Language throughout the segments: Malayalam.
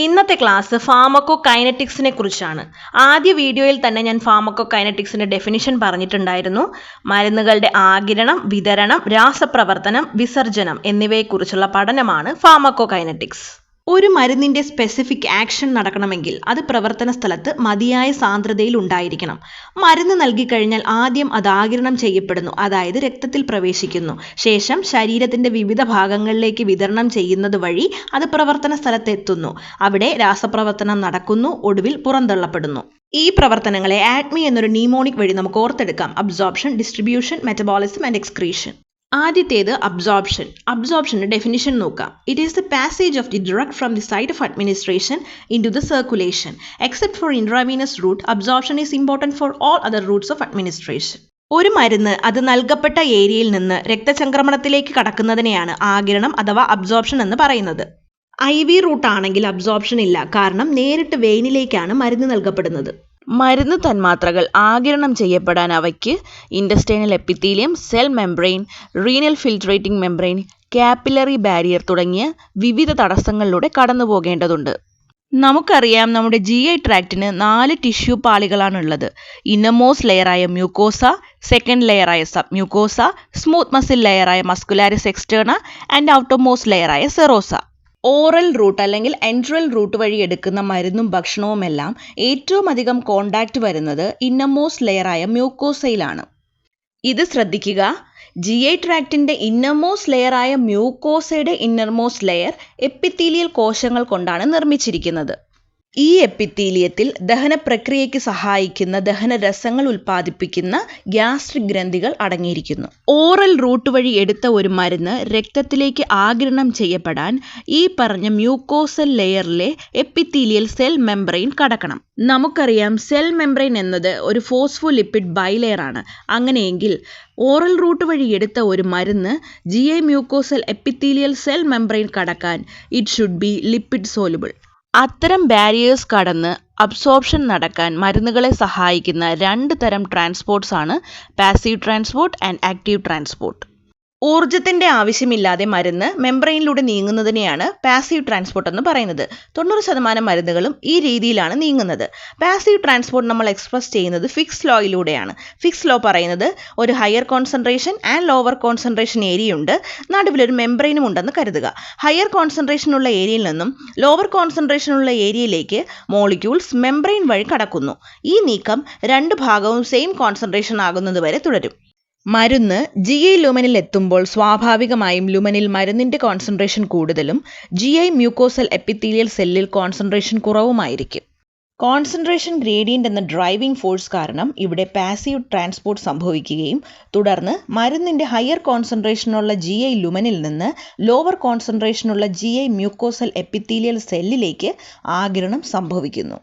ഇന്നത്തെ ക്ലാസ് ഫാർമക്കോകൈനറ്റിക്സിനെ കുറിച്ചാണ്. ആദ്യ വീഡിയോയിൽ തന്നെ ഞാൻ ഫാർമക്കോകൈനറ്റിക്സിന്റെ ഡെഫിനിഷൻ പറഞ്ഞിട്ടുണ്ടായിരുന്നു. മരുന്നുകളുടെ ആഗിരണം, വിതരണം, രാസപ്രവർത്തനം, വിസർജനം എന്നിവയെക്കുറിച്ചുള്ള പഠനമാണ് ഫാർമക്കോകൈനറ്റിക്സ്. ഒരു മരുന്നിന്റെ സ്പെസിഫിക് ആക്ഷൻ നടക്കണമെങ്കിൽ അത് പ്രവർത്തന സ്ഥലത്ത് മതിയായ സാന്ദ്രതയിൽ ഉണ്ടായിരിക്കണം. മരുന്ന് നൽകിക്കഴിഞ്ഞാൽ ആദ്യം അത് ആഗിരണം ചെയ്യപ്പെടുന്നു, അതായത് രക്തത്തിൽ പ്രവേശിക്കുന്നു. ശേഷം ശരീരത്തിന്റെ വിവിധ ഭാഗങ്ങളിലേക്ക് വിതരണം ചെയ്യുന്നത് വഴി അത് പ്രവർത്തന സ്ഥലത്ത് എത്തുന്നു. അവിടെ രാസപ്രവർത്തനം നടക്കുന്നു, ഒടുവിൽ പുറന്തള്ളപ്പെടുന്നു. ഈ പ്രവർത്തനങ്ങളെ ആഡ്മി എന്നൊരു നീമോണിക് വഴി നമുക്ക് ഓർത്തെടുക്കാം: absorption, distribution, metabolism and excretion. ആദ്യത്തേത് അബ്സോർപ്ഷൻ. അബ്സോർപ്ഷന്റെ ഡെഫിനിഷൻ നോക്കാം. It is the passage of the drug from the site of administration into the circulation. Except for intravenous route, absorption is important for all other routes of administration. ഒരു മരുന്ന് അത് നൽകപ്പെട്ട ഏരിയയിൽ നിന്ന് രക്തചംക്രമണത്തിലേക്ക് കടക്കുന്നതിനെയാണ് ആഗിരണം അഥവാ അബ്സോർപ്ഷൻ എന്ന് പറയുന്നത്. IV റൂട്ട് ആണെങ്കിൽ അബ്സോർപ്ഷൻ ഇല്ല, കാരണം നേരിട്ട് വെയിനിലേക്കാണ് മരുന്ന് നൽകപ്പെടുന്നത്. മരുന്ന് തന്മാത്രകൾ ആഗിരണം ചെയ്യപ്പെടാൻ അവയ്ക്ക് intestinal epithelium, cell membrane, renal filtrating membrane, capillary barrier തുടങ്ങിയ വിവിധ തടസ്സങ്ങളിലൂടെ കടന്നു പോകേണ്ടതുണ്ട്. നമുക്കറിയാം, നമ്മുടെ GI ട്രാക്റ്റിന് 4 ടിഷ്യൂ പാളികളാണുള്ളത്. ഇന്നമോസ്റ്റ് ലെയറായ മ്യൂക്കോസ, സെക്കൻഡ് ലെയറായ സബ് മ്യൂക്കോസ, സ്മൂത്ത് മസിൽ ലെയറായ മസ്കുലാരിസ് എക്സ്റ്റേണ ആൻഡ് ഔട്ടർമോസ്റ്റ് ലെയറായ സെറോസ. ഓറൽ റൂട്ട് അല്ലെങ്കിൽ എൻട്രൽ റൂട്ട് വഴി എടുക്കുന്ന മരുന്നും ഭക്ഷണവുമെല്ലാം ഏറ്റവും അധികം കോണ്ടാക്റ്റ് വരുന്നത് ഇന്നമോസ്റ്റ് ലെയറായ മ്യൂക്കോസയിലാണ്. ഇത് ശ്രദ്ധിക്കുക. GI ട്രാക്റ്റിന്റെ ഇന്നർമോസ്റ്റ് ലെയറായ മ്യൂക്കോസയുടെ ഇന്നർമോസ്റ്റ് ലെയർ എപ്പിത്തീലിയൽ കോശങ്ങൾ കൊണ്ടാണ് നിർമ്മിച്ചിരിക്കുന്നത്. ഈ എപ്പിത്തീലിയത്തിൽ ദഹന പ്രക്രിയയ്ക്ക് സഹായിക്കുന്ന ദഹനരസങ്ങൾ ഉൽപ്പാദിപ്പിക്കുന്ന ഗ്യാസ്ട്രിക് ഗ്രന്ഥികൾ അടങ്ങിയിരിക്കുന്നു. ഓറൽ റൂട്ട് വഴി എടുത്ത ഒരു മരുന്ന് രക്തത്തിലേക്ക് ആഗിരണം ചെയ്യപ്പെടാൻ ഈ പറഞ്ഞ മ്യൂക്കോസൽ ലെയറിലെ എപ്പിത്തീലിയൽ സെൽ മെംബ്രെയിൻ കടക്കണം. നമുക്കറിയാം, സെൽ മെംബ്രെയിൻ എന്നത് ഒരു ഫോസ്ഫോലിപ്പിഡ് ബൈലെയർ ആണ്. അങ്ങനെയെങ്കിൽ ഓറൽ റൂട്ട് വഴി എടുത്ത ഒരു മരുന്ന് GI mucosal epithelial cell membrane കടക്കാൻ it should be lipid soluble. അത്തരം ബാരിയേഴ്സ് കടന്ന് അബ്സോർപ്ഷൻ നടക്കാൻ മരുന്നുകളെ സഹായിക്കുന്ന 2 തരം ട്രാൻസ്പോർട്ട്സ് ആണ് passive transport and active transport. ഊർജത്തിന്റെ ആവശ്യമില്ലാതെ മരുന്ന് മെംബ്രെയിനിലൂടെ നീങ്ങുന്നതിനെയാണ് പാസീവ് ട്രാൻസ്പോർട്ട് എന്ന് പറയുന്നത്. 90% മരുന്നുകളും ഈ രീതിയിലാണ് നീങ്ങുന്നത്. പാസീവ് ട്രാൻസ്പോർട്ട് നമ്മൾ എക്സ്പ്രസ് ചെയ്യുന്നത് ഫിക്സ് ലോയിലൂടെയാണ്. ഫിക്സ് ലോ പറയുന്നത് ഒരു higher concentration and lower concentration area ഉണ്ട്, നടുവിലൊരു മെംബ്രെയിനും ഉണ്ടെന്ന് കരുതുക. ഹയർ കോൺസെൻട്രേഷനുള്ള ഏരിയയിൽ നിന്നും ലോവർ കോൺസെൻട്രേഷനുള്ള ഏരിയയിലേക്ക് മോളിക്യൂൾസ് മെംബ്രെയിൻ വഴി കടക്കുന്നു. ഈ നീക്കം 2 ഭാഗവും സെയിം കോൺസെൻട്രേഷൻ ആകുന്നതുവരെ തുടരും. മരുന്ന് GI ലുമനിൽ എത്തുമ്പോൾ സ്വാഭാവികമായും ലുമനിൽ മരുന്നിന്റെ കോൺസെൻട്രേഷൻ കൂടുതലും GI മ്യൂക്കോസൽ എപ്പിത്തീലിയൽ സെല്ലിൽ കോൺസെൻട്രേഷൻ കുറവുമായിരിക്കും. കോൺസെൻട്രേഷൻ ഗ്രേഡിയന്റ് എന്ന ഡ്രൈവിംഗ് ഫോഴ്സ് കാരണം ഇവിടെ പാസീവ് ട്രാൻസ്പോർട്ട് സംഭവിക്കുകയും തുടർന്ന് മരുന്നിന്റെ ഹയർ കോൺസെൻട്രേഷനുള്ള GI ലുമനിൽ നിന്ന് ലോവർ കോൺസെൻട്രേഷനുള്ള GI മ്യൂക്കോസൽ എപ്പിത്തീലിയൽ സെല്ലിലേക്ക് ആഗിരണം സംഭവിക്കുന്നു.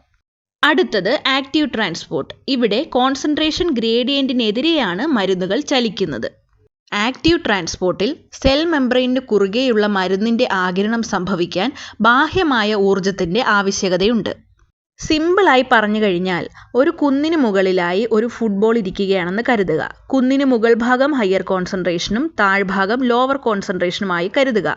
അടുത്തത് ആക്റ്റീവ് ട്രാൻസ്പോർട്ട്. ഇവിടെ കോൺസെൻട്രേഷൻ ഗ്രേഡിയന്റിനെതിരെയാണ് മരുന്നുകൾ ചലിക്കുന്നത്. ആക്റ്റീവ് ട്രാൻസ്പോർട്ടിൽ സെൽ മെംബ്രെയിനിന് കുറുകെയുള്ള മരുന്നിന്റെ ആഗിരണം സംഭവിക്കാൻ ബാഹ്യമായ ഊർജത്തിന്റെ ആവശ്യകതയുണ്ട്. സിമ്പിളായി പറഞ്ഞു കഴിഞ്ഞാൽ, ഒരു കുന്നിന് മുകളിലായി ഒരു ഫുട്ബോൾ ഇരിക്കുകയാണെന്ന് കരുതുക. കുന്നിന് മുകൾ ഭാഗം ഹയർ കോൺസെൻട്രേഷനും താഴ്ഭാഗം ലോവർ കോൺസെൻട്രേഷനുമായി കരുതുക.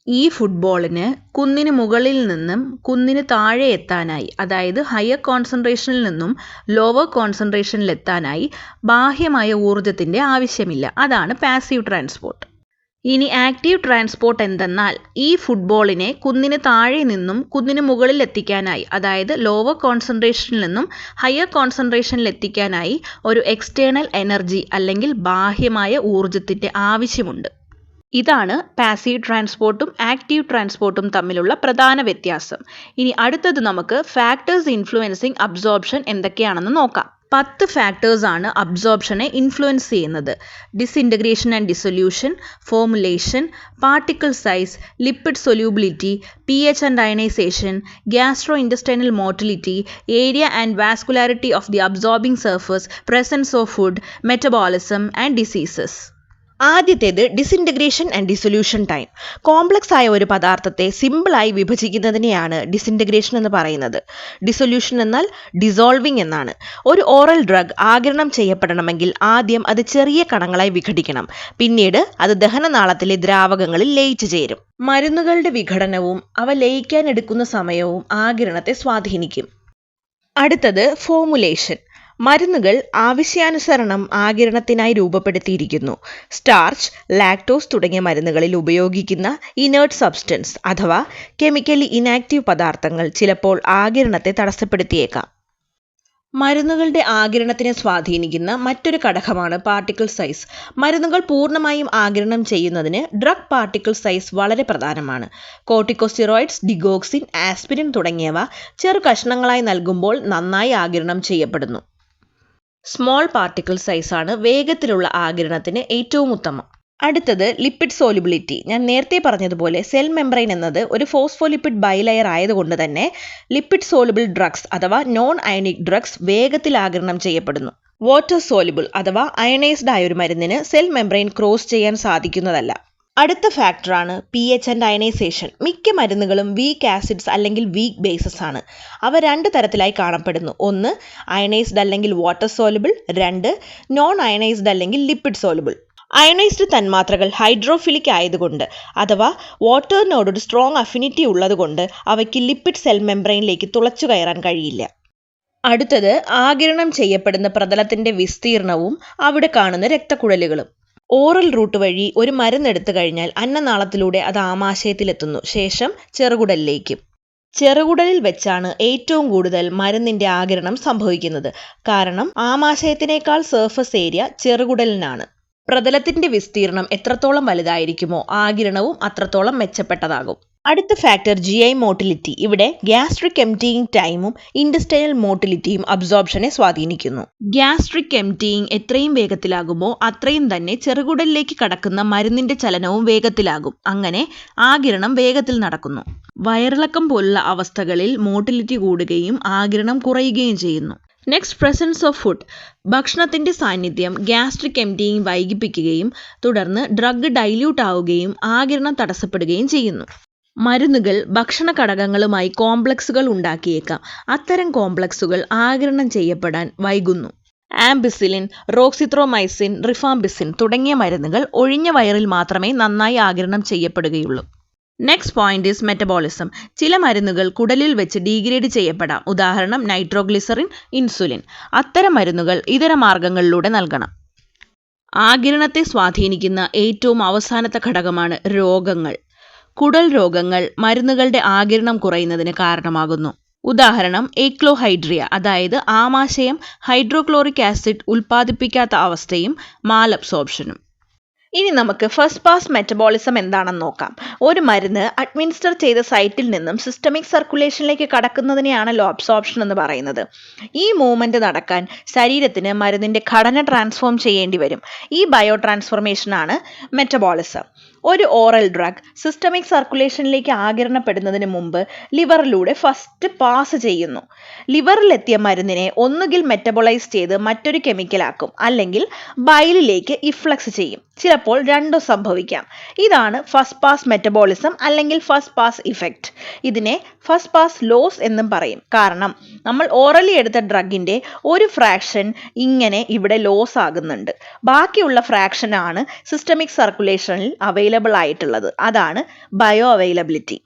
ഈ ഫുട്ബോളിന് കുന്നിന് മുകളിൽ നിന്നും കുന്നിന് താഴെ എത്താനായി, അതായത് ഹയർ കോൺസെൻട്രേഷനിൽ നിന്നും ലോവർ കോൺസെൻട്രേഷനിൽ എത്താനായി ബാഹ്യമായ ഊർജത്തിന്റെ ആവശ്യമില്ല. അതാണ് പാസീവ് ട്രാൻസ്പോർട്ട്. ഇനി ആക്റ്റീവ് ട്രാൻസ്പോർട്ട് എന്തെന്നാൽ, ഈ ഫുട്ബോളിനെ കുന്നിന് താഴെ നിന്നും കുന്നിന് മുകളിൽ എത്തിക്കാനായി, അതായത് ലോവർ കോൺസെൻട്രേഷനിൽ നിന്നും ഹയർ കോൺസെൻട്രേഷനിൽ എത്തിക്കാനായി ഒരു എക്സ്റ്റേണൽ എനർജി അല്ലെങ്കിൽ ബാഹ്യമായ ഊർജത്തിന്റെ ആവശ്യമുണ്ട്. ഇതാണ് പാസീവ് ട്രാൻസ്പോർട്ടും ആക്റ്റീവ് ട്രാൻസ്പോർട്ടും തമ്മിലുള്ള പ്രധാന വ്യത്യാസം. ഇനി അടുത്തത് നമുക്ക് ഫാക്ടേഴ്സ് ഇൻഫ്ലുവൻസിങ് അബ്സോർപ്ഷൻ എന്തൊക്കെയാണെന്ന് നോക്കാം. 10 ഫാക്ടേഴ്സ് ആണ് അബ്സോർപ്ഷനെ ഇൻഫ്ലുവൻസ് ചെയ്യുന്നത്. Disintegration and dissolution, formulation, particle size, lipid solubility, pH and ionization, gastro intestinal motility, area and vascularity of the absorbing surface, presence of food, metabolism and diseases. ആദ്യത്തേത് disintegration and dissolution time. Complex ആയ ഒരു പദാർത്ഥത്തെ സിമ്പിളായി വിഭജിക്കുന്നതിനെയാണ് ഡിസിൻറ്റഗ്രേഷൻ എന്ന് പറയുന്നത്. ഡിസൊല്യൂഷൻ എന്നാൽ ഡിസോൾവിംഗ് എന്നാണ്. ഒരു ഓറൽ ഡ്രഗ് ആഗിരണം ചെയ്യപ്പെടണമെങ്കിൽ ആദ്യം അത് ചെറിയ കണങ്ങളായി വിഘടിക്കണം. പിന്നീട് അത് ദഹനനാളത്തിലെ ദ്രാവകങ്ങളിൽ ലയിച്ചു ചേരും. മരുന്നുകളുടെ വിഘടനവും അവ ലയിക്കാൻ എടുക്കുന്ന സമയവും ആഗിരണത്തെ സ്വാധീനിക്കും. അടുത്തത് ഫോമുലേഷൻ. മരുന്നുകൾ ആവശ്യാനുസരണം ആഗിരണത്തിനായി രൂപപ്പെടുത്തിയിരിക്കുന്നു. സ്റ്റാർച്ച്, ലാക്ടോസ് തുടങ്ങിയ മരുന്നുകളിൽ ഉപയോഗിക്കുന്ന ഇനേർട്ട് സബ്സ്റ്റൻസ് അഥവാ കെമിക്കലി ഇനാക്റ്റീവ് പദാർത്ഥങ്ങൾ ചിലപ്പോൾ ആഗിരണത്തെ തടസ്സപ്പെടുത്തിയേക്കാം. മരുന്നുകളുടെ ആഗിരണത്തിനെ സ്വാധീനിക്കുന്ന മറ്റൊരു ഘടകമാണ് പാർട്ടിക്കിൾ സൈസ്. മരുന്നുകൾ പൂർണ്ണമായും ആഗിരണം ചെയ്യുന്നതിന് ഡ്രഗ് പാർട്ടിക്കിൾ സൈസ് വളരെ പ്രധാനമാണ്. കോർട്ടിക്കോസ്റ്റെറോയിഡ്സ്, ഡിഗോക്സിൻ, ആസ്പിരിൻ തുടങ്ങിയവ ചെറു കഷ്ണങ്ങളായി നൽകുമ്പോൾ നന്നായി ആഗിരണം ചെയ്യപ്പെടുന്നു. സ്മോൾ പാർട്ടിക്കിൾ സൈസാണ് വേഗത്തിലുള്ള ആഗിരണത്തിന് ഏറ്റവും ഉത്തമം. അടുത്തത് ലിപ്പിഡ് സോലിബിലിറ്റി. ഞാൻ നേരത്തെ പറഞ്ഞതുപോലെ സെൽ മെംബ്രെയിൻ എന്നത് ഒരു ഫോസ്ഫോലിപ്പിഡ് ബൈലെയർ ആയതുകൊണ്ട് തന്നെ ലിപ്പിഡ് സോലിബിൾ ഡ്രഗ്സ് അഥവാ നോൺ അയണിക് ഡ്രഗ്സ് വേഗത്തിൽ ആഗിരണം ചെയ്യപ്പെടുന്നു. വാട്ടർ സോലിബിൾ അഥവാ അയണൈസ്ഡ് ആയ ഒരു മരുന്നിന് സെൽ മെംബ്രെയിൻ ക്രോസ് ചെയ്യാൻ സാധിക്കുന്നതല്ല. അടുത്ത ഫാക്ടറാണ് pH ആൻഡ് അയണൈസേഷൻ. മിക്ക മരുന്നുകളും വീക്ക് ആസിഡ്സ് അല്ലെങ്കിൽ വീക്ക് ബേസസ് ആണ്. അവ രണ്ട് തരത്തിലായി കാണപ്പെടുന്നു. ഒന്ന് അയണൈസ്ഡ് അല്ലെങ്കിൽ വാട്ടർ സോലിബിൾ, രണ്ട് നോൺ അയണൈസ്ഡ് അല്ലെങ്കിൽ ലിപ്പിഡ് സോലിബിൾ. അയണൈസ്ഡ് തന്മാത്രകൾ ഹൈഡ്രോഫിലിക് ആയതുകൊണ്ട് അഥവാ വാട്ടറിനോടൊരു സ്ട്രോങ് അഫിനിറ്റി ഉള്ളതുകൊണ്ട് അവയ്ക്ക് ലിപ്പിഡ് സെൽ മെംബ്രെയിനിലേക്ക് തുളച്ചു കയറാൻ കഴിയില്ല. അടുത്തത് ആഗിരണം ചെയ്യപ്പെടുന്ന പ്രതലത്തിന്റെ വിസ്തീർണവും അവിടെ കാണുന്ന രക്തക്കുഴലുകളും. ഓറൽ റൂട്ട് വഴി ഒരു മരുന്നെടുത്തു കഴിഞ്ഞാൽ അന്നനാളത്തിലൂടെ അത് ആമാശയത്തിലെത്തുന്നു, ശേഷം ചെറുകുടലിലേക്കും. ചെറുകുടലിൽ വെച്ചാണ് ഏറ്റവും കൂടുതൽ മരുന്നിന്റെ ആഗിരണം സംഭവിക്കുന്നത്. കാരണം ആമാശയത്തിനേക്കാൾ സർഫസ് ഏരിയ ചെറുകുടലിനാണ്. പ്രതലത്തിന്റെ വിസ്തീർണം എത്രത്തോളം വലുതായിരിക്കുമോ ആഗിരണവും അത്രത്തോളം മെച്ചപ്പെട്ടതാകും. അടുത്ത ഫാക്ടർ GI മോട്ടിലിറ്റി. ഇവിടെ ഗ്യാസ്ട്രിക് എംപ്റ്റിയിങ് ടൈമും ഇൻഡസ്റ്റൈനൽ മോട്ടിലിറ്റിയും അബ്സോർപ്ഷനെ സ്വാധീനിക്കുന്നു. ഗ്യാസ്ട്രിക് എംപ്റ്റിയിങ് എത്രയും വേഗത്തിലാകുമോ അത്രയും തന്നെ ചെറുകുടലിലേക്ക് കടക്കുന്ന മരുന്നിന്റെ ചലനവും വേഗത്തിലാകും. അങ്ങനെ ആഗിരണം വേഗത്തിൽ നടക്കുന്നു. വയറിളക്കം പോലുള്ള അവസ്ഥകളിൽ മോട്ടിലിറ്റി കൂടുകയും ആഗിരണം കുറയുകയും ചെയ്യുന്നു. Next, presence of food. ഭക്ഷണത്തിന്റെ സാന്നിധ്യം ഗ്യാസ്ട്രിക് എംപ്റ്റിയിങ് വൈകിപ്പിക്കുകയും തുടർന്ന് ഡ്രഗ് ഡൈല്യൂട്ട് ആവുകയും ആഗിരണം തടസ്സപ്പെടുകയും ചെയ്യുന്നു. മരുന്നുകൾ ഭക്ഷണ ഘടകങ്ങളുമായി കോംപ്ലക്സുകൾ ഉണ്ടാക്കിയേക്കാം. അത്തരം കോംപ്ലക്സുകൾ ആഗിരണം ചെയ്യപ്പെടാൻ വൈകുന്നു. ആംബിസിലിൻ, റോക്സിത്രോമൈസിൻ, റിഫാംബിസിൻ തുടങ്ങിയ മരുന്നുകൾ ഒഴിഞ്ഞ വയറിൽ മാത്രമേ നന്നായി ആഗിരണം ചെയ്യപ്പെടുകയുള്ളൂ. Next point is metabolism. ചില മരുന്നുകൾ കുടലിൽ വെച്ച് ഡീഗ്രേഡ് ചെയ്യപ്പെടാം. ഉദാഹരണം നൈട്രോഗ്ലിസറിൻ, ഇൻസുലിൻ. അത്തരം മരുന്നുകൾ ഇതര മാർഗങ്ങളിലൂടെ നൽകണം. ആഗിരണത്തെ സ്വാധീനിക്കുന്ന ഏറ്റവും അവസാനത്തെ ഘടകമാണ് രോഗങ്ങൾ. കുടൽ രോഗങ്ങൾ മരുന്നുകളുടെ ആഗിരണം കുറയുന്നതിന് കാരണമാകുന്നു. ഉദാഹരണം എക്ലോഹൈഡ്രിയ, അതായത് ആമാശയം ഹൈഡ്രോക്ലോറിക് ആസിഡ് ഉൽപ്പാദിപ്പിക്കാത്ത അവസ്ഥയും മാലബ്സോർപ്ഷനും. ഇനി നമുക്ക് ഫസ്റ്റ് പാസ് മെറ്റബോളിസം എന്താണെന്ന് നോക്കാം. ഒരു മരുന്ന് അഡ്മിനിസ്റ്റർ ചെയ്ത സൈറ്റിൽ നിന്നും സിസ്റ്റമിക് സർക്കുലേഷനിലേക്ക് കടക്കുന്നതിനെയാണല്ലോ അബ്സോർപ്ഷൻ എന്ന് പറയുന്നത്. ഈ മൂവ്മെന്റ് നടക്കാൻ ശരീരത്തിന് മരുന്നിന്റെ ഘടന ട്രാൻസ്ഫോം ചെയ്യേണ്ടി വരും. ഈ ബയോ ട്രാൻസ്ഫോർമേഷനാണ് മെറ്റബോളിസം. ഒരു ഓറൽ ഡ്രഗ് സിസ്റ്റമിക് സർക്കുലേഷനിലേക്ക് ആഗിരണപ്പെടുന്നതിന് മുമ്പ് ലിവറിലൂടെ ഫസ്റ്റ് പാസ് ചെയ്യുന്നു. ലിവറിലെത്തിയ മരുന്നിനെ ഒന്നുകിൽ മെറ്റബോളൈസ് ചെയ്ത് മറ്റൊരു കെമിക്കലാക്കും, അല്ലെങ്കിൽ ബൈലിലേക്ക് ഇഫ്ലക്സ് ചെയ്യും. ചിലപ്പോൾ രണ്ടും സംഭവിക്കാം. ഇതാണ് ഫസ്റ്റ് പാസ് മെറ്റബോളിസം അല്ലെങ്കിൽ ഫസ്റ്റ് പാസ് ഇഫക്റ്റ്. ഇതിനെ ഫസ്റ്റ് പാസ് ലോസ് എന്നും പറയും. കാരണം നമ്മൾ ഓറലി എടുത്ത ഡ്രഗിന്റെ ഒരു ഫ്രാക്ഷൻ ഇങ്ങനെ ഇവിടെ ലോസ് ആകുന്നുണ്ട്. ബാക്കിയുള്ള ഫ്രാക്ഷൻ ആണ് സിസ്റ്റമിക് സർക്കുലേഷനിൽ അവൈലബിൾ ആയിട്ടുള്ളത്. അതാണ് ബയോ അവൈലബിലിറ്റി.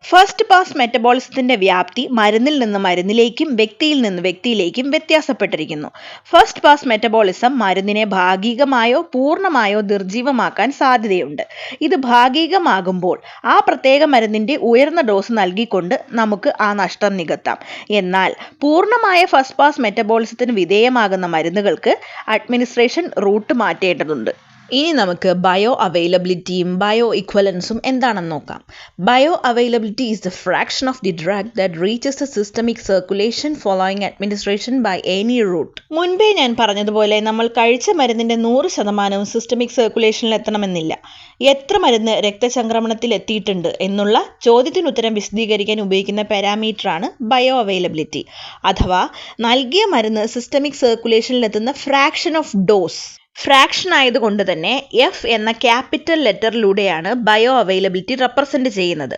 ഫസ്റ്റ് പാസ് മെറ്റബോളിസത്തിന്റെ വ്യാപ്തി മരുന്നിൽ നിന്ന് മരുന്നിലേക്കും വ്യക്തിയിൽ നിന്ന് വ്യക്തിയിലേക്കും വ്യത്യാസപ്പെട്ടിരിക്കുന്നു. ഫസ്റ്റ് പാസ് മെറ്റബോളിസം മരുന്നിനെ ഭാഗികമായോ പൂർണ്ണമായോ നിർജീവമാക്കാൻ സാധ്യതയുണ്ട്. ഇത് ഭാഗികമാകുമ്പോൾ ആ പ്രത്യേക മരുന്നിന്റെ ഉയർന്ന ഡോസ് നൽകിക്കൊണ്ട് നമുക്ക് ആ നഷ്ടം നികത്താം. എന്നാൽ പൂർണ്ണമായ ഫസ്റ്റ് പാസ് മെറ്റബോളിസത്തിന് വിധേയമാകുന്ന മരുന്നുകൾക്ക് അഡ്മിനിസ്ട്രേഷൻ റൂട്ട് മാറ്റേണ്ടതുണ്ട്. ഇനി നമുക്ക് ബയോ അവൈലബിലിറ്റിയും ബയോ ഇക്വലൻസും എന്താണെന്ന് നോക്കാം. Bioavailability is the fraction of the drug that reaches the systemic circulation following administration by any route. മുൻപേ ഞാൻ പറഞ്ഞതുപോലെ നമ്മൾ കഴിച്ച മരുന്നിന്റെ 100% സിസ്റ്റമിക് സർക്കുലേഷനിൽ എത്തണമെന്നില്ല. എത്ര മരുന്ന് രക്തചംക്രമണത്തിൽ എത്തിയിട്ടുണ്ട് എന്നുള്ള ചോദ്യത്തിനുത്തരം വിശദീകരിക്കാൻ ഉപയോഗിക്കുന്ന പാരാമീറ്ററാണ് ബയോ അവൈലബിലിറ്റി. അഥവാ നൽകിയ മരുന്ന് സിസ്റ്റമിക് സർക്കുലേഷനിൽ എത്തുന്ന ഫ്രാക്ഷൻ ഓഫ് ഡോസ്. ഫ്രാക്ഷൻ ആയതുകൊണ്ട് തന്നെ എഫ് എന്ന ക്യാപിറ്റൽ ലെറ്ററിലൂടെയാണ് ബയോ അവൈലബിലിറ്റി റെപ്രസെൻറ്റ് ചെയ്യുന്നത്.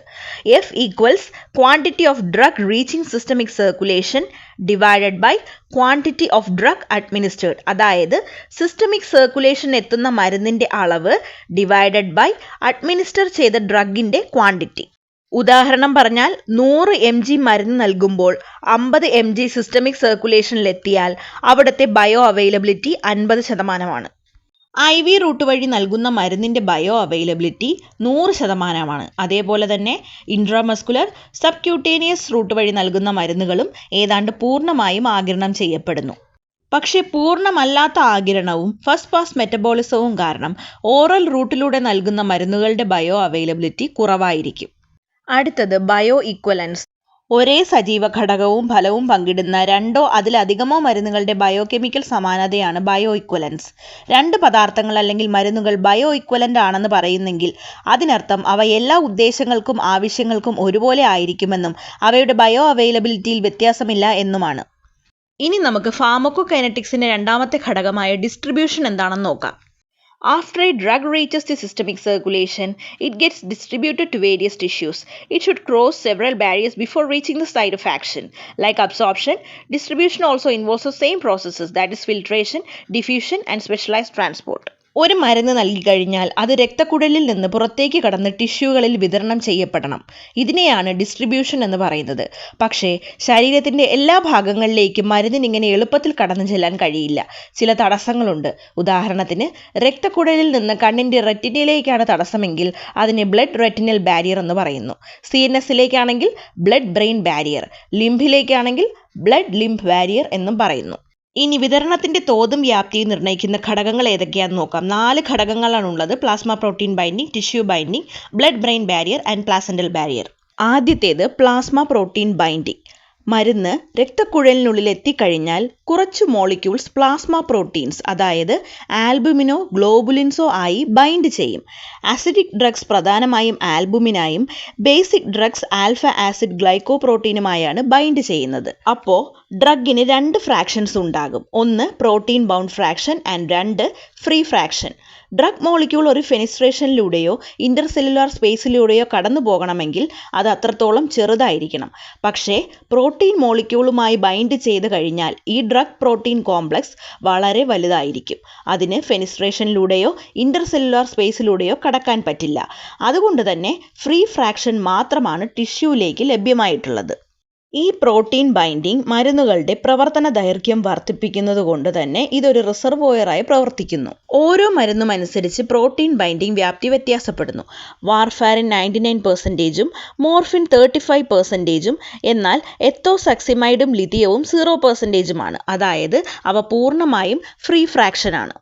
F equals quantity of drug reaching systemic circulation divided by quantity of drug administered. അതായത് സിസ്റ്റമിക് സർക്കുലേഷൻ എത്തുന്ന മരുന്നിൻ്റെ അളവ് ഡിവൈഡഡ് ബൈ അഡ്മിനിസ്റ്റർ ചെയ്ത ഡ്രഗിൻ്റെ ക്വാണ്ടിറ്റി. ഉദാഹരണം പറഞ്ഞാൽ 100 mg മരുന്ന് നൽകുമ്പോൾ 50 mg സിസ്റ്റമിക് സർക്കുലേഷനിലെത്തിയാൽ അവിടുത്തെ ബയോ അവൈലബിലിറ്റി 50%. IV റൂട്ട് വഴി നൽകുന്ന മരുന്നിൻ്റെ ബയോ അവൈലബിലിറ്റി 100%. അതേപോലെ തന്നെ ഇൻട്രാമസ്കുലർ സബ്ക്യൂട്ടേനിയസ് റൂട്ട് വഴി നൽകുന്ന മരുന്നുകളും ഏതാണ്ട് പൂർണ്ണമായും ആഗിരണം ചെയ്യപ്പെടുന്നു. പക്ഷേ പൂർണ്ണമല്ലാത്ത ആഗിരണവും ഫസ്റ്റ് പാസ് മെറ്റബോളിസവും കാരണം ഓറൽ റൂട്ടിലൂടെ നൽകുന്ന മരുന്നുകളുടെ ബയോ അവൈലബിലിറ്റി കുറവായിരിക്കും. അടുത്തത് ബയോ ഈക്വലൻസ്. ഒരേ സജീവ ഘടകവും ഫലവും പങ്കിടുന്ന രണ്ടോ അതിലധികമോ മരുന്നുകളുടെ ബയോകെമിക്കൽ സമാനതയാണ് ബയോ ഈക്വലൻസ്. രണ്ട് പദാർത്ഥങ്ങൾ അല്ലെങ്കിൽ മരുന്നുകൾ ബയോ ഈക്വലൻ്റ് ആണെന്ന് പറയുന്നെങ്കിൽ അതിനർത്ഥം അവ എല്ലാ ഉദ്ദേശങ്ങൾക്കും ആവശ്യങ്ങൾക്കും ഒരുപോലെ ആയിരിക്കുമെന്നും അവയുടെ ബയോ അവൈലബിലിറ്റിയിൽ വ്യത്യാസമില്ല എന്നുമാണ്. ഇനി നമുക്ക് ഫാർമക്കോകൈനറ്റിക്സിൻ്റെ രണ്ടാമത്തെ ഘടകമായ ഡിസ്ട്രിബ്യൂഷൻ എന്താണെന്ന് നോക്കാം. After a drug reaches the systemic circulation, it gets distributed to various tissues. It should cross several barriers before reaching the site of action. Like absorption, distribution also involves the same processes, that is filtration, diffusion and specialized transport. ഒരു മരുന്ന് നൽകിക്കഴിഞ്ഞാൽ അത് രക്തക്കുഴലിൽ നിന്ന് പുറത്തേക്ക് കടന്ന് ടിഷ്യൂകളിൽ വിതരണം ചെയ്യപ്പെടണം. ഇതിനെയാണ് ഡിസ്ട്രിബ്യൂഷൻ എന്ന് പറയുന്നത്. പക്ഷേ ശരീരത്തിൻ്റെ എല്ലാ ഭാഗങ്ങളിലേക്കും മരുന്നിന് ഇങ്ങനെ എളുപ്പത്തിൽ കടന്നു ചെല്ലാൻ കഴിയില്ല. ചില തടസ്സങ്ങളുണ്ട്. ഉദാഹരണത്തിന് രക്തക്കുഴലിൽ നിന്ന് കണ്ണിൻ്റെ റെറ്റിനയിലേക്കാണ് തടസ്സമെങ്കിൽ അതിനെ ബ്ലഡ് റെറ്റിനൽ ബാരിയർ എന്ന് പറയുന്നു. CNSലേക്കാണെങ്കിൽ ബ്ലഡ് ബ്രെയിൻ ബാരിയർ, ലിംബിലേക്കാണെങ്കിൽ ബ്ലഡ് ലിംബ് ബാരിയർ എന്നും പറയുന്നു. ഇനി വിതരണത്തിന്റെ തോതും വ്യാപ്തിയും നിർണ്ണയിക്കുന്ന ഘടകങ്ങൾ ഏതൊക്കെയാണെന്ന് നോക്കാം. 4 ഘടകങ്ങളാണുള്ളത്: plasma protein binding, tissue binding, blood brain barrier and placental barrier. ആദ്യത്തേത് പ്ലാസ്മ പ്രോട്ടീൻ ബൈൻഡിങ്. മരുന്ന് രക്തക്കുഴലിനുള്ളിൽ എത്തിക്കഴിഞ്ഞാൽ കുറച്ച് മോളിക്യൂൾസ് പ്ലാസ്മ പ്രോട്ടീൻസ്, അതായത് ആൽബുമിനോ ഗ്ലോബുലിൻസോ ആയി ബൈൻഡ് ചെയ്യും. ആസിഡിക് ഡ്രഗ്സ് പ്രധാനമായും ആൽബുമിനായും ബേസിക് ഡ്രഗ്സ് ആൽഫ ആസിഡ് ഗ്ലൈക്കോപ്രോട്ടീനുമായാണ് ബൈൻഡ് ചെയ്യുന്നത്. അപ്പോൾ ഡ്രഗിന് 2 ഫ്രാക്ഷൻസ് ഉണ്ടാകും. ഒന്ന് protein bound fraction and 2 free fraction. Drug molecule ഒരു ഫെനിസ്ട്രേഷനിലൂടെയോ ഇന്റർസെല്ലുലാർ സ്പേസിലൂടെയോ കടന്നു പോകണമെങ്കിൽ അത് അത്രത്തോളം ചെറുതായിരിക്കണം. പക്ഷേ പ്രോട്ടീൻ മോളിക്യൂളുമായി ബൈൻഡ് ചെയ്ത് കഴിഞ്ഞാൽ ഈ ഡ്രഗ് പ്രോട്ടീൻ കോംപ്ലക്സ് വളരെ വലുതായിരിക്കും. അതിന് ഫെനിസ്ട്രേഷനിലൂടെയോ ഇന്റർസെല്ലുലാർ സ്പേസിലൂടെയോ കടക്കാൻ പറ്റില്ല. അതുകൊണ്ട് തന്നെ ഫ്രീ ഫ്രാക്ഷൻ മാത്രമാണ് ടിഷ്യൂവിലേക്ക് ലഭ്യമായിട്ടുള്ളത്. ഈ പ്രോട്ടീൻ ബൈൻഡിങ് മരുന്നുകളുടെ പ്രവർത്തന ദൈർഘ്യം വർദ്ധിപ്പിക്കുന്നത് കൊണ്ട് തന്നെ ഇതൊരു റിസർവോയറായി പ്രവർത്തിക്കുന്നു. ഓരോ മരുന്നും അനുസരിച്ച് പ്രോട്ടീൻ ബൈൻഡിങ് വ്യാപ്തി വ്യത്യാസപ്പെടുന്നു. വാർഫാരിൻ 99%, മോർഫിൻ 35%, എന്നാൽ എത്തോസക്സിമൈഡും ലിഥിയവും 0%. അതായത് അവ പൂർണ്ണമായും ഫ്രീ ഫ്രാക്ഷനാണ്.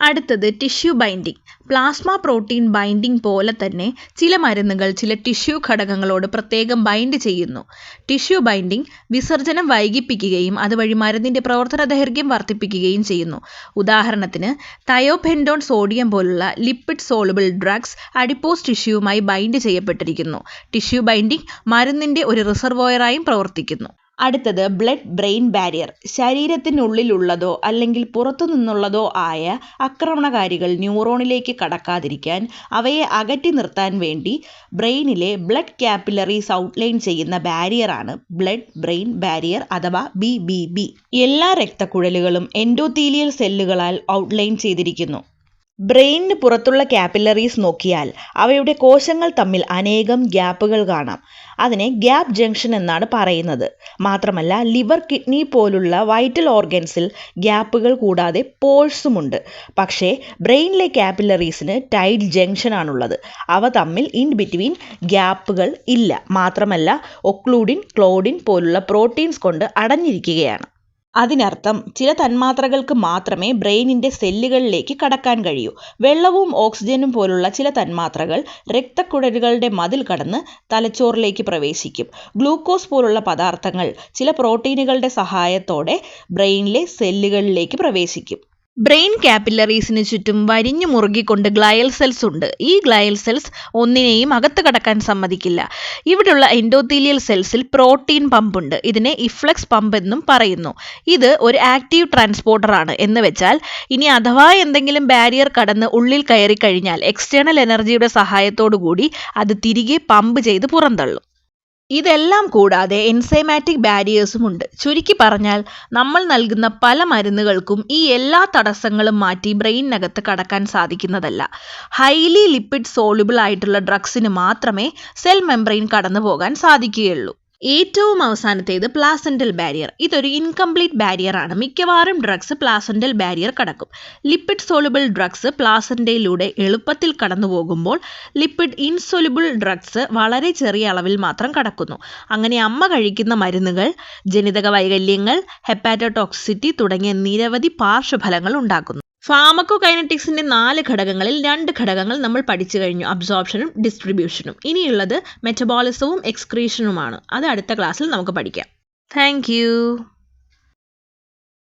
അടുത്തത് tissue binding. Plasma protein binding പോലെ തന്നെ ചില മരുന്നുകൾ ചില ടിഷ്യൂ ഘടകങ്ങളോട് പ്രത്യേകം ബൈൻഡ് ചെയ്യുന്നു. ടിഷ്യൂ ബൈൻഡിങ് വിസർജനം വൈകിപ്പിക്കുകയും അതുവഴി മരുന്നിൻ്റെ പ്രവർത്തന ദൈർഘ്യം വർദ്ധിപ്പിക്കുകയും ചെയ്യുന്നു. ഉദാഹരണത്തിന് തയോപെൻഡോൺ സോഡിയം പോലുള്ള ലിപ്പിഡ് സോളുബിൾ ഡ്രഗ്സ് അഡിപ്പോസ് ടിഷ്യൂവുമായി ബൈൻഡ് ചെയ്യപ്പെട്ടിരിക്കുന്നു. ടിഷ്യൂ ബൈൻഡിങ് മരുന്നിൻ്റെ ഒരു റിസർവോയറായും പ്രവർത്തിക്കുന്നു. അടുത്തത് ബ്ലഡ് ബ്രെയിൻ ബാരിയർ. ശരീരത്തിനുള്ളിലുള്ളതോ അല്ലെങ്കിൽ പുറത്തു നിന്നുള്ളതോ ആയ ആക്രമണകാരികൾ ന്യൂറോണിലേക്ക് കടക്കാതിരിക്കാൻ അവയെ അകറ്റി നിർത്താൻ വേണ്ടി ബ്രെയിനിലെ ബ്ലഡ് ക്യാപ്പിലറീസ് ഔട്ട്ലൈൻ ചെയ്യുന്ന ബാരിയറാണ് ബ്ലഡ് ബ്രെയിൻ ബാരിയർ അഥവാ BBB. എല്ലാ രക്തക്കുഴലുകളും എൻഡോത്തീലിയൽ സെല്ലുകളാൽ ഔട്ട്ലൈൻ ചെയ്തിരിക്കുന്നു. ബ്രെയിനിന് പുറത്തുള്ള ക്യാപ്പിലറീസ് നോക്കിയാൽ അവയുടെ കോശങ്ങൾ തമ്മിൽ അനേകം ഗ്യാപ്പുകൾ കാണാം. അതിനെ ഗ്യാപ്പ് ജംഗ്ഷൻ എന്നാണ് പറയുന്നത്. മാത്രമല്ല ലിവർ, കിഡ്നി പോലുള്ള വൈറ്റൽ ഓർഗൻസിൽ ഗ്യാപ്പുകൾ കൂടാതെ പോഴ്സുമുണ്ട്. പക്ഷേ ബ്രെയിനിലെ ക്യാപ്പിലറീസിന് ടൈറ്റ് ജംഗ്ഷൻ ആണുള്ളത്. അവ തമ്മിൽ ഇൻ ബിറ്റ്വീൻ ഗ്യാപ്പുകൾ ഇല്ല. മാത്രമല്ല ഒക്ലൂഡിൻ, ക്ലോഡിൻ പോലുള്ള പ്രോട്ടീൻസ് കൊണ്ട് അടഞ്ഞിരിക്കുകയാണ്. അതിനർത്ഥം ചില തന്മാത്രകൾക്ക് മാത്രമേ ബ്രെയിനിൻ്റെ സെല്ലുകളിലേക്ക് കടക്കാൻ കഴിയൂ. വെള്ളവും ഓക്സിജനും പോലുള്ള ചില തന്മാത്രകൾ രക്തക്കുഴലുകളുടെ മതിൽ കടന്ന് തലച്ചോറിലേക്ക് പ്രവേശിക്കും. ഗ്ലൂക്കോസ് പോലുള്ള പദാർത്ഥങ്ങൾ ചില പ്രോട്ടീനുകളുടെ സഹായത്തോടെ ബ്രെയിനിലെ സെല്ലുകളിലേക്ക് പ്രവേശിക്കും. ബ്രെയിൻ കാപ്പിലറീസിന് ചുറ്റും വരിഞ്ഞു മുറുകിക്കൊണ്ട് ഗ്ലയൽ സെൽസ് ഉണ്ട്. ഈ ഗ്ലയൽ സെൽസ് ഒന്നിനെയും അകത്ത് കടക്കാൻ സമ്മതിക്കില്ല. ഇവിടെയുള്ള എൻഡോത്തീലിയൽ സെൽസിൽ പ്രോട്ടീൻ പമ്പ് ഉണ്ട്. ഇതിനെ ഇഫ്ലക്സ് പമ്പ് എന്നും പറയുന്നു. ഇത് ഒരു ആക്റ്റീവ് ട്രാൻസ്പോർട്ടർ ആണ്. എന്ന് വെച്ചാൽ ഇനി അഥവാ എന്തെങ്കിലും ബാരിയർ കടന്ന് ഉള്ളിൽ കയറി കഴിഞ്ഞാൽ എക്സ്റ്റേണൽ എനർജിയുടെ സഹായത്തോടു കൂടി അത് തിരികെ പമ്പ് ചെയ്ത് പുറന്തള്ളും. ഇതെല്ലാം കൂടാതെ എൻസൈമാറ്റിക് ബാരിയേഴ്സും ഉണ്ട്. ചുരുക്കി പറഞ്ഞാൽ നമ്മൾ നൽകുന്ന പല മരുന്നുകൾക്കും ഈ എല്ലാ തടസ്സങ്ങളും മാറ്റി ബ്രെയിനകത്ത് കടക്കാൻ സാധിക്കുന്നതല്ല. ഹൈലി ലിപ്പിഡ് സോളുബിൾ ആയിട്ടുള്ള ഡ്രഗ്സിന് മാത്രമേ സെൽ മെംബ്രെയിൻ കടന്നു പോകാൻ സാധിക്കുകയുള്ളൂ. ഏറ്റവും അവസാനത്തേത് പ്ലാസെന്റൽ ബാരിയർ. ഇതൊരു ഇൻകംപ്ലീറ്റ് ബാരിയർ ആണ്. മിക്കവാറും ഡ്രഗ്സ് പ്ലാസെന്റൽ ബാരിയർ കടക്കും. ലിപ്പിഡ് സോളുബിൾ ഡ്രഗ്സ് പ്ലാസെന്റയിലൂടെ എളുപ്പത്തിൽ കടന്നു പോകുമ്പോൾ ലിപ്പിഡ് ഇൻസൊലുബിൾ ഡ്രഗ്സ് വളരെ ചെറിയ അളവിൽ മാത്രം കടക്കുന്നു. അങ്ങനെ അമ്മ കഴിക്കുന്ന മരുന്നുകൾ ജനിതക വൈകല്യങ്ങൾ, ഹെപ്പാറ്റോടോക്സിറ്റി തുടങ്ങിയ നിരവധി പാർശ്വഫലങ്ങൾ ഉണ്ടാക്കുന്നു. ഫാർമക്കോകൈനറ്റിക്സിന്റെ 4 ഘടകങ്ങളിൽ 2 ഘടകങ്ങൾ നമ്മൾ പഠിച്ചു കഴിഞ്ഞു, അബ്സോർപ്ഷനും ഡിസ്ട്രിബ്യൂഷനും. ഇനിയുള്ളത് മെറ്റബോളിസവും എക്സ്ക്രീഷനുമാണ്. അത് അടുത്ത ക്ലാസ്സിൽ നമുക്ക് പഠിക്കാം. താങ്ക്